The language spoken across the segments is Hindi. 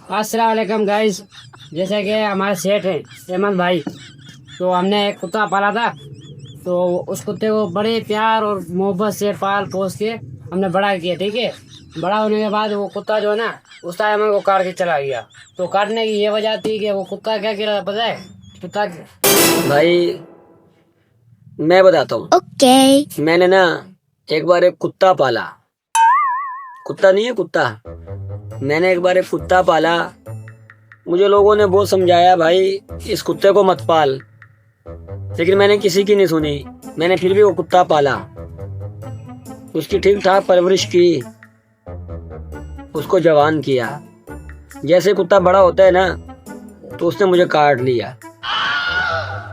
अस्सलाम वालेकुम गाइस। जैसे कि हमारे सेठ हैं अहमद भाई, तो हमने एक कुत्ता पाला था। तो उस कुत्ते को बड़े प्यार और मोहब्बत से पाल पोस के हमने बड़ा किया। ठीक है, बड़ा होने के बाद वो कुत्ता जो है ना, उस टाइम को काट के चला गया। तो काटने की ये वजह थी कि वो कुत्ता क्या किया पता है? कुत्ता भाई मैं बताता हूँ। मैंने ना एक बार एक कुत्ता पाला। कुत्ता नहीं है, कुत्ता। मैंने एक बार एक कुत्ता पाला। मुझे लोगों ने बहुत समझाया, भाई इस कुत्ते को मत पाल, लेकिन मैंने किसी की नहीं सुनी। मैंने फिर भी वो कुत्ता पाला, उसकी ठीक ठाक परवरिश की, उसको जवान किया। जैसे कुत्ता बड़ा होता है ना, तो उसने मुझे काट लिया।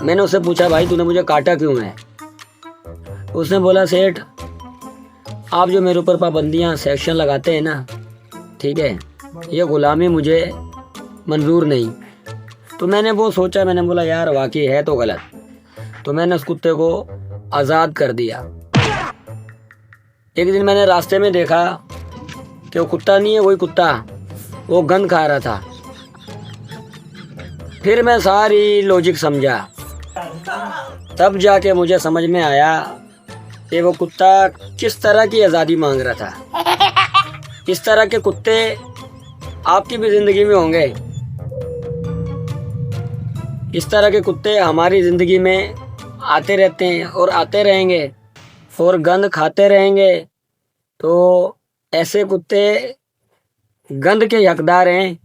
मैंने उससे पूछा, भाई तूने मुझे काटा क्यों है? उसने बोला, सेठ आप जो मेरे ऊपर पाबंदियां सेक्शन लगाते हैं ना, ठीक है, ये गुलामी मुझे मंजूर नहीं। तो मैंने वो सोचा, मैंने बोला यार वाकई है तो गलत। तो मैंने उस कुत्ते को आज़ाद कर दिया। एक दिन मैंने रास्ते में देखा कि वो कुत्ता नहीं है, वही कुत्ता वो गंद खा रहा था। फिर मैं सारी लॉजिक समझा, तब जाके मुझे समझ में आया कि वो कुत्ता किस तरह की आज़ादी मांग रहा था। इस तरह के कुत्ते आपकी भी जिंदगी में होंगे। इस तरह के कुत्ते हमारी जिंदगी में आते रहते हैं और आते रहेंगे और गंद खाते रहेंगे। तो ऐसे कुत्ते गंद के हकदार हैं।